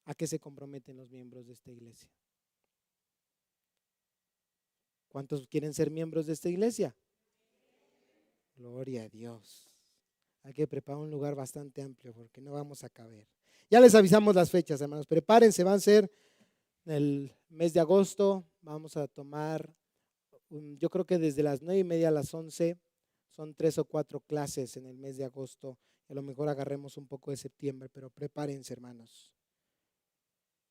a qué se comprometen los miembros de esta iglesia. ¿Cuántos quieren ser miembros de esta iglesia? Gloria a Dios. Hay que preparar un lugar bastante amplio porque no vamos a caber. Ya les avisamos las fechas, hermanos. Prepárense, van a ser en el mes de agosto. Vamos a tomar, yo creo que desde las 9:30 a las 11, son 3 o 4 clases en el mes de agosto. A lo mejor agarremos un poco de septiembre, pero prepárense, hermanos.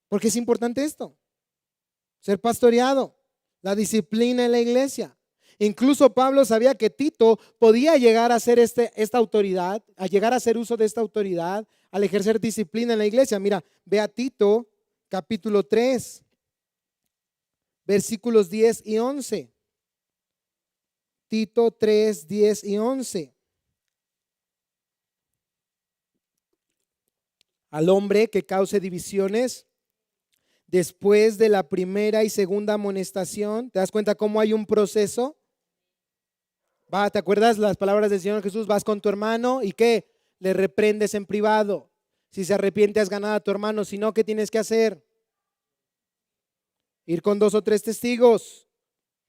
Porque es importante esto, ser pastoreado, la disciplina en la iglesia. Incluso Pablo sabía que Tito podía llegar a ser esta autoridad, a llegar a hacer uso de esta autoridad, al ejercer disciplina en la iglesia. Mira, ve a Tito capítulo 3, versículos 10 y 11. Tito 3, 10 y 11. Al hombre que cause divisiones después de la primera y segunda amonestación, ¿te das cuenta cómo hay un proceso? ¿Te acuerdas las palabras del Señor Jesús? Vas con tu hermano y ¿qué? Le reprendes en privado. Si se arrepiente, has ganado a tu hermano. Si no, ¿qué tienes que hacer? Ir con 2 o 3 testigos.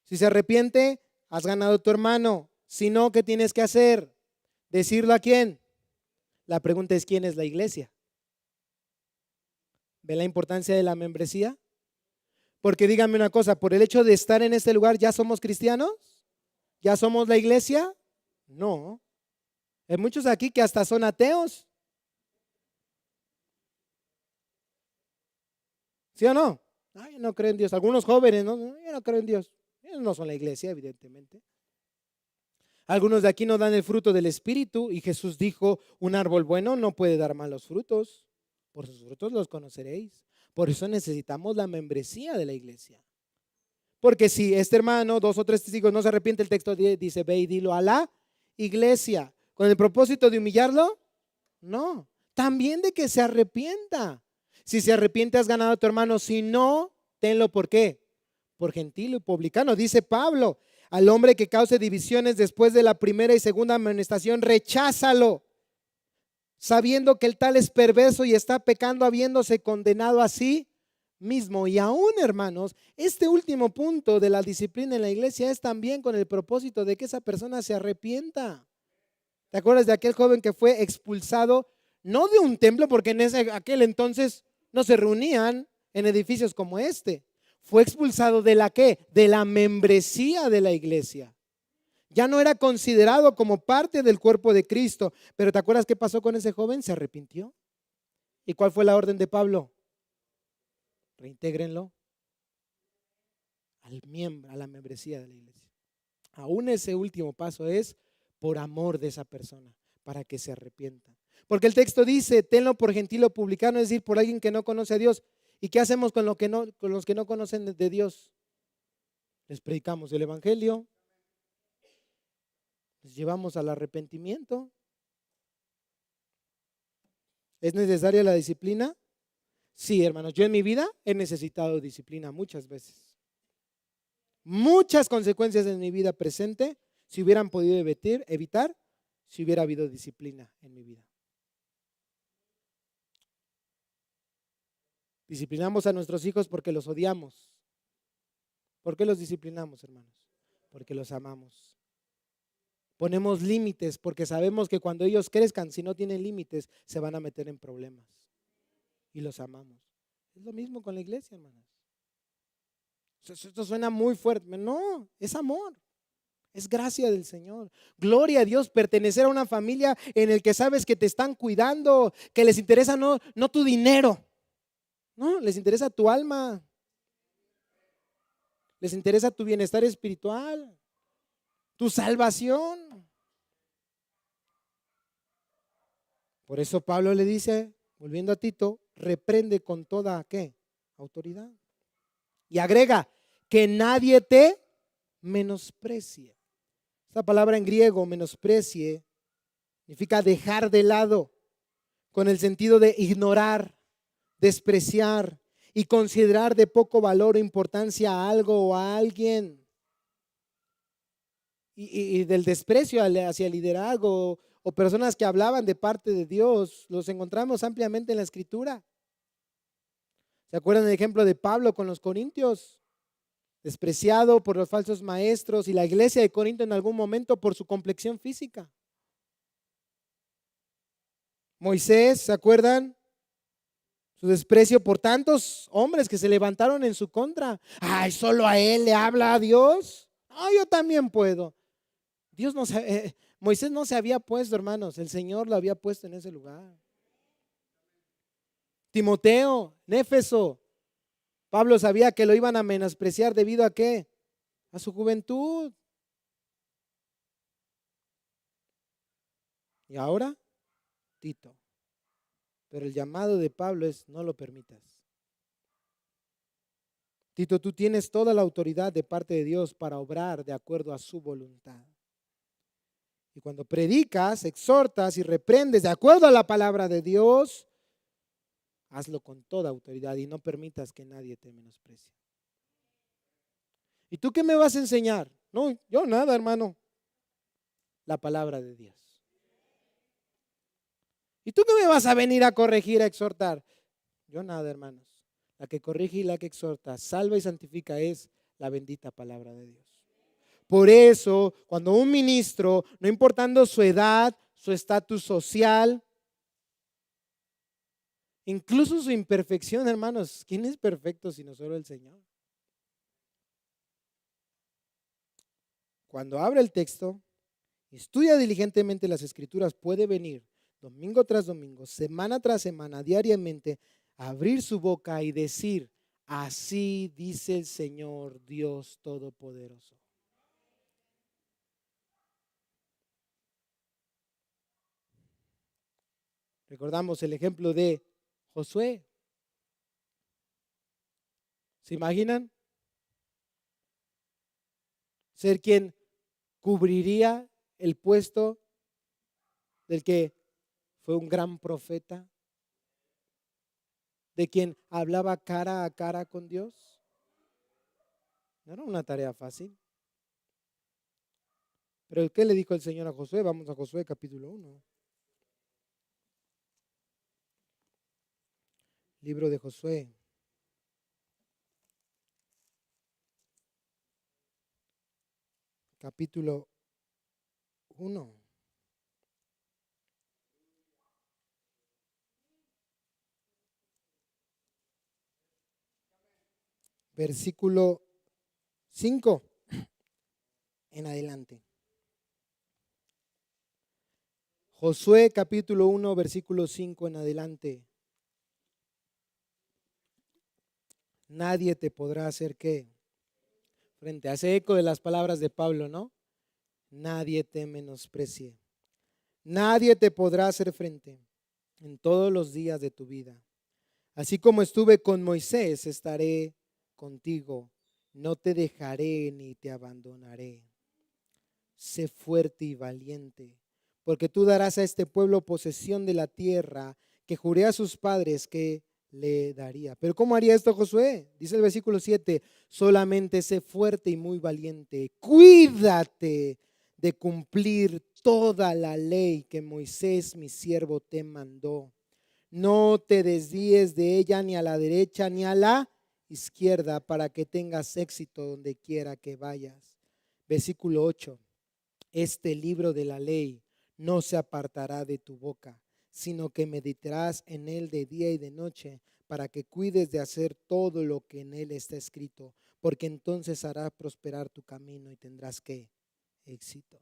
Si se arrepiente, has ganado a tu hermano. Si no, ¿qué tienes que hacer? ¿Decirlo a quién? La pregunta es: ¿quién es la iglesia? ¿Ve la importancia de la membresía? Porque díganme una cosa, por el hecho de estar en este lugar, ¿ya somos cristianos? ¿Ya somos la iglesia? No. Hay muchos aquí que hasta son ateos. ¿Sí o no? Ay, no creo en Dios. Algunos jóvenes, no, yo no creo en Dios. Ellos no son la iglesia, evidentemente. Algunos de aquí no dan el fruto del Espíritu y Jesús dijo: un árbol bueno no puede dar malos frutos. Por sus frutos los conoceréis. Por eso necesitamos la membresía de la iglesia. Porque si este hermano, 2 o 3 testigos, no se arrepiente, el texto dice: ve y dilo a la iglesia. ¿Con el propósito de humillarlo? No. También de que se arrepienta. Si se arrepiente, has ganado a tu hermano. Si no, tenlo. ¿Por qué? Por gentil y publicano. Dice Pablo: al hombre que cause divisiones después de la primera y segunda amonestación, recházalo, sabiendo que el tal es perverso y está pecando, habiéndose condenado a sí mismo. Y aún, hermanos, este último punto de la disciplina en la iglesia es también con el propósito de que esa persona se arrepienta. ¿Te acuerdas de aquel joven que fue expulsado, no de un templo, porque en aquel entonces no se reunían en edificios como este? Fue expulsado de la ¿qué? De la membresía de la iglesia. Ya no era considerado como parte del cuerpo de Cristo. Pero ¿te acuerdas qué pasó con ese joven? Se arrepintió. ¿Y cuál fue la orden de Pablo? Reintégrenlo al miembro, a la membresía de la iglesia. Aún ese último paso es por amor de esa persona, para que se arrepienta. Porque el texto dice: tenlo por gentil o publicano, es decir, por alguien que no conoce a Dios. ¿Y qué hacemos con los que no conocen de Dios? Les predicamos el evangelio, les llevamos al arrepentimiento. ¿Es necesaria la disciplina? Sí, hermanos, yo en mi vida he necesitado disciplina muchas veces. Muchas consecuencias en mi vida presente se hubieran podido evitar si hubiera habido disciplina en mi vida. Disciplinamos a nuestros hijos porque los odiamos. ¿Por qué los disciplinamos, hermanos? Porque los amamos. Ponemos límites porque sabemos que cuando ellos crezcan, si no tienen límites, se van a meter en problemas. Y los amamos. Es lo mismo con la iglesia, hermanos. Esto suena muy fuerte. No, es amor. Es gracia del Señor. Gloria a Dios, pertenecer a una familia en el que sabes que te están cuidando, que les interesa no tu dinero. No, les interesa tu alma. Les interesa tu bienestar espiritual, tu salvación. Por eso Pablo le dice, volviendo a Tito, reprende con toda ¿qué? Autoridad. Y agrega, que nadie te menosprecie. Esta palabra en griego, menosprecie, significa dejar de lado, con el sentido de ignorar, despreciar y considerar de poco valor o importancia a algo o a alguien. Y del desprecio hacia el liderazgo o personas que hablaban de parte de Dios, los encontramos ampliamente en la Escritura. ¿Se acuerdan del ejemplo de Pablo con los corintios? despreciado por los falsos maestros y la iglesia de Corinto en algún momento por su complexión física. Moisés, ¿se acuerdan? Su desprecio por tantos hombres que se levantaron en su contra. Ay, solo a él le habla a Dios. Yo también puedo. Moisés no se había puesto, hermanos, el Señor lo había puesto en ese lugar. Timoteo, en Éfeso, Pablo sabía que lo iban a menospreciar debido a qué? A su juventud. Y ahora, Tito. Pero el llamado de Pablo es: no lo permitas. Tito, tú tienes toda la autoridad de parte de Dios para obrar de acuerdo a su voluntad. Y cuando predicas, exhortas y reprendes de acuerdo a la palabra de Dios, hazlo con toda autoridad y no permitas que nadie te menosprecie. ¿Y tú qué me vas a enseñar? No, yo nada, hermano. La palabra de Dios. ¿Y tú qué me vas a venir a corregir, a exhortar? Yo nada, hermanos. La que corrige y la que exhorta, salva y santifica es la bendita palabra de Dios. Por eso, cuando un ministro, no importando su edad, su estatus social, incluso su imperfección, hermanos, ¿quién es perfecto sino solo el Señor? Cuando abre el texto, estudia diligentemente las Escrituras, puede venir domingo tras domingo, semana tras semana, diariamente, a abrir su boca y decir: así dice el Señor Dios Todopoderoso. Recordamos el ejemplo de Josué. ¿Se imaginan? Ser quien cubriría el puesto del que fue un gran profeta, de quien hablaba cara a cara con Dios. No era una tarea fácil. Pero ¿qué le dijo el Señor a Josué? Vamos a Josué capítulo 1. Libro de Josué. Capítulo 1. Versículo 5 en adelante. Josué capítulo 1, versículo 5 en adelante. Nadie te podrá hacer ¿qué? Frente. Hace eco de las palabras de Pablo, ¿no? Nadie te menosprecie. Nadie te podrá hacer frente en todos los días de tu vida. Así como estuve con Moisés, estaré contigo. No te dejaré ni te abandonaré. Sé fuerte y valiente, porque tú darás a este pueblo posesión de la tierra que juré a sus padres que le daría. Pero ¿cómo haría esto Josué? Dice el versículo 7, solamente sé fuerte y muy valiente. Cuídate de cumplir toda la ley que Moisés, mi siervo, te mandó. No te desvíes de ella ni a la derecha ni a la izquierda, para que tengas éxito donde quiera que vayas. Versículo 8. Este libro de la ley no se apartará de tu boca, sino que meditarás en él de día y de noche, para que cuides de hacer todo lo que en él está escrito, porque entonces hará prosperar tu camino y tendrás ¿qué? Éxito.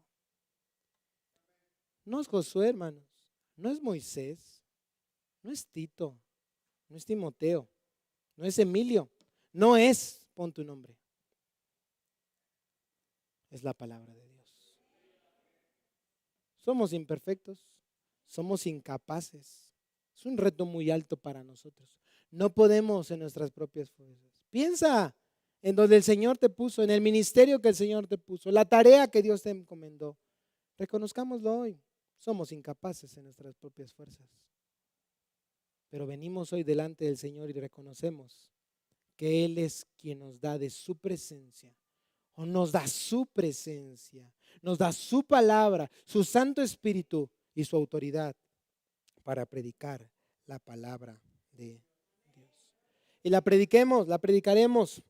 No es Josué, hermanos, no es Moisés, no es Tito, no es Timoteo, no es Emilio, no es, pon tu nombre, es la palabra de Dios. Somos imperfectos, somos incapaces. Es un reto muy alto para nosotros. No podemos en nuestras propias fuerzas. Piensa en donde el Señor te puso, en el ministerio que el Señor te puso, la tarea que Dios te encomendó. Reconozcámoslo hoy. Somos incapaces en nuestras propias fuerzas. Pero venimos hoy delante del Señor y reconocemos que Él es quien nos da de su presencia, o nos da su presencia, nos da su palabra, su Santo Espíritu y su autoridad para predicar la palabra de Dios. Y la prediquemos, la predicaremos,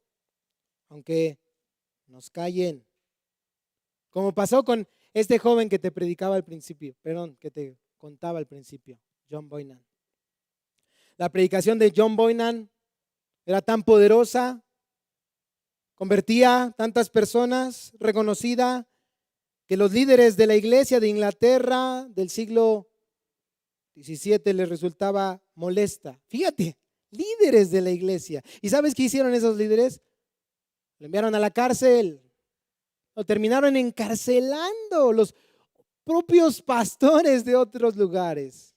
aunque nos callen. Como pasó con este joven que te predicaba al principio, que te contaba al principio, John Boynan. La predicación de John Boynan era tan poderosa, convertía tantas personas, reconocida, que los líderes de la iglesia de Inglaterra del siglo XVII les resultaba molesta. Fíjate, líderes de la iglesia. ¿Y sabes qué hicieron esos líderes? Lo enviaron a la cárcel. Lo terminaron encarcelando los propios pastores de otros lugares.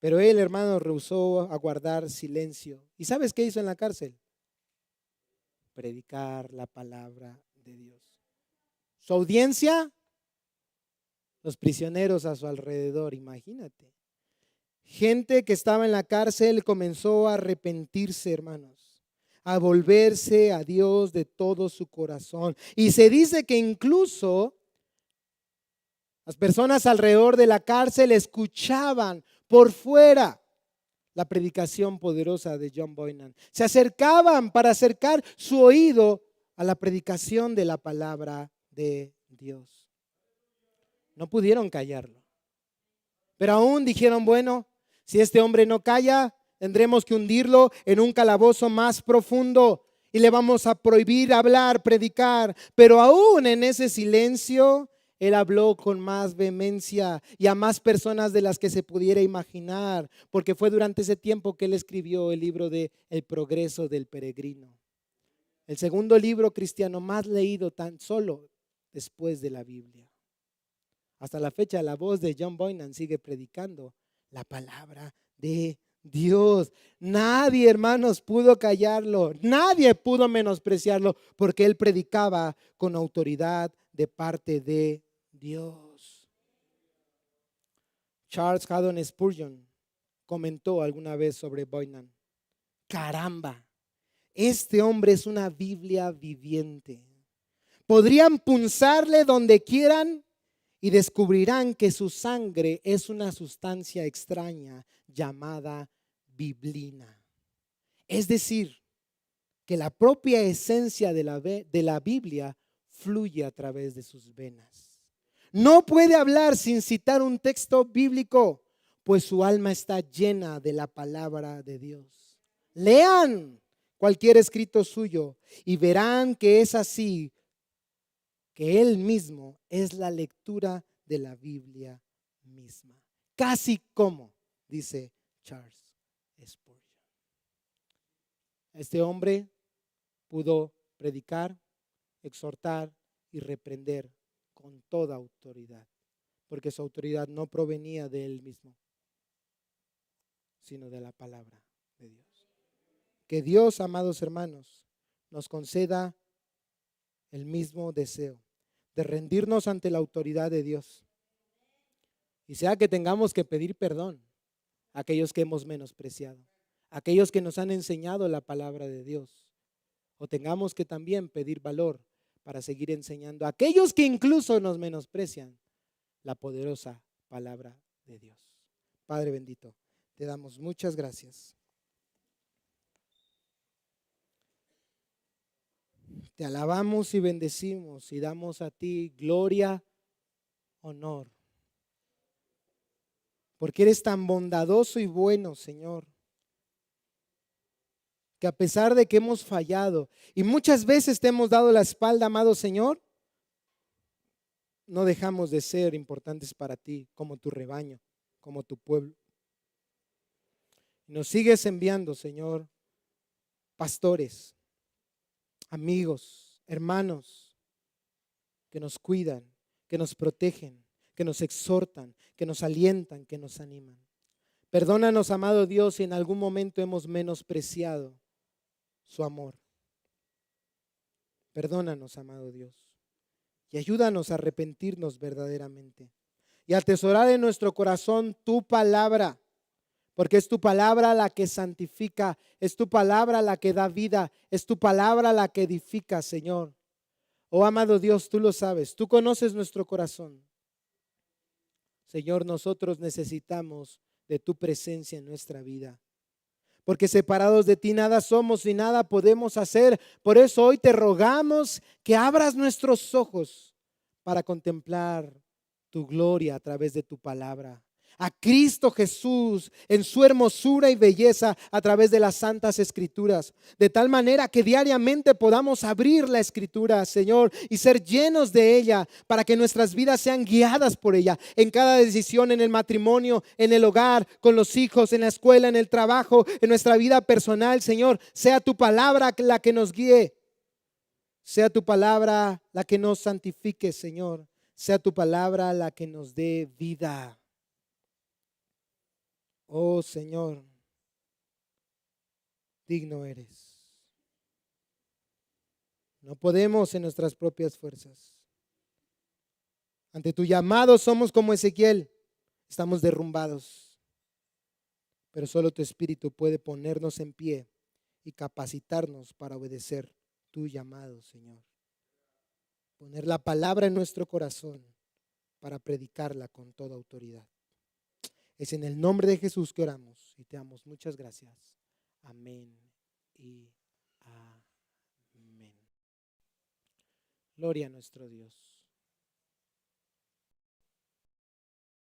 Pero él, hermano, rehusó a guardar silencio. ¿Y sabes qué hizo en la cárcel? Predicar la palabra de Dios. Su audiencia, los prisioneros a su alrededor, imagínate. Gente que estaba en la cárcel comenzó a arrepentirse, hermanos, a volverse a Dios de todo su corazón. Y se dice que incluso las personas alrededor de la cárcel escuchaban por fuera la predicación poderosa de John Boynan. Se acercaban para acercar su oído a la predicación de la palabra de Dios. No pudieron callarlo. Pero aún dijeron, bueno, si este hombre no calla, tendremos que hundirlo en un calabozo más profundo y le vamos a prohibir hablar, predicar. Pero aún en ese silencio, él habló con más vehemencia y a más personas de las que se pudiera imaginar, porque fue durante ese tiempo que él escribió el libro de El progreso del peregrino. El segundo libro cristiano más leído tan solo después de la Biblia. Hasta la fecha, la voz de John Boynan sigue predicando la palabra de Dios. Nadie, hermanos, pudo callarlo. Nadie pudo menospreciarlo porque él predicaba con autoridad de parte de Dios. Charles Haddon Spurgeon comentó alguna vez sobre Boynan: caramba, este hombre es una Biblia viviente. Podrían punzarle donde quieran y descubrirán que su sangre es una sustancia extraña llamada biblina. Es decir, que la propia esencia de la Biblia fluye a través de sus venas. No puede hablar sin citar un texto bíblico, pues su alma está llena de la palabra de Dios. Lean cualquier escrito suyo y verán que es así, que él mismo es la lectura de la Biblia misma. Casi como, dice Charles Spurgeon. Este hombre pudo predicar, exhortar y reprender con toda autoridad, porque su autoridad no provenía de él mismo, sino de la palabra de Dios. Que Dios, amados hermanos, nos conceda el mismo deseo de rendirnos ante la autoridad de Dios. Y sea que tengamos que pedir perdón a aquellos que hemos menospreciado, a aquellos que nos han enseñado la palabra de Dios. O tengamos que también pedir valor para seguir enseñando a aquellos que incluso nos menosprecian la poderosa palabra de Dios. Padre bendito, te damos muchas gracias. Te alabamos y bendecimos y damos a ti gloria, honor. Porque eres tan bondadoso y bueno, Señor, que a pesar de que hemos fallado y muchas veces te hemos dado la espalda, amado Señor, no dejamos de ser importantes para ti, como tu rebaño, como tu pueblo. Nos sigues enviando, Señor, pastores, amigos, hermanos, que nos cuidan, que nos protegen, que nos exhortan, que nos alientan, que nos animan. Perdónanos, amado Dios, si en algún momento hemos menospreciado su amor. Perdónanos, amado Dios, y ayúdanos a arrepentirnos verdaderamente y a atesorar en nuestro corazón tu palabra, porque es tu palabra la que santifica, es tu palabra la que da vida, es tu palabra la que edifica, Señor. Oh, amado Dios, tú lo sabes, tú conoces nuestro corazón. Señor, nosotros necesitamos de tu presencia en nuestra vida. porque separados de ti nada somos y nada podemos hacer. Por eso hoy te rogamos que abras nuestros ojos para contemplar tu gloria a través de tu palabra. A Cristo Jesús en su hermosura y belleza a través de las santas escrituras, de tal manera que diariamente podamos abrir la escritura, Señor, y ser llenos de ella, para que nuestras vidas sean guiadas por ella, en cada decisión, en el matrimonio, en el hogar, con los hijos, en la escuela, en el trabajo, en nuestra vida personal. Señor, sea tu palabra la que nos guíe, sea tu palabra la que nos santifique, Señor, sea tu palabra la que nos dé vida. Oh Señor, digno eres. No podemos en nuestras propias fuerzas. Ante tu llamado somos como Ezequiel, estamos derrumbados. Pero solo tu Espíritu puede ponernos en pie y capacitarnos para obedecer tu llamado, Señor. Poner la palabra en nuestro corazón para predicarla con toda autoridad. Es en el nombre de Jesús que oramos y te damos muchas gracias. Amén y amén. Gloria a nuestro Dios.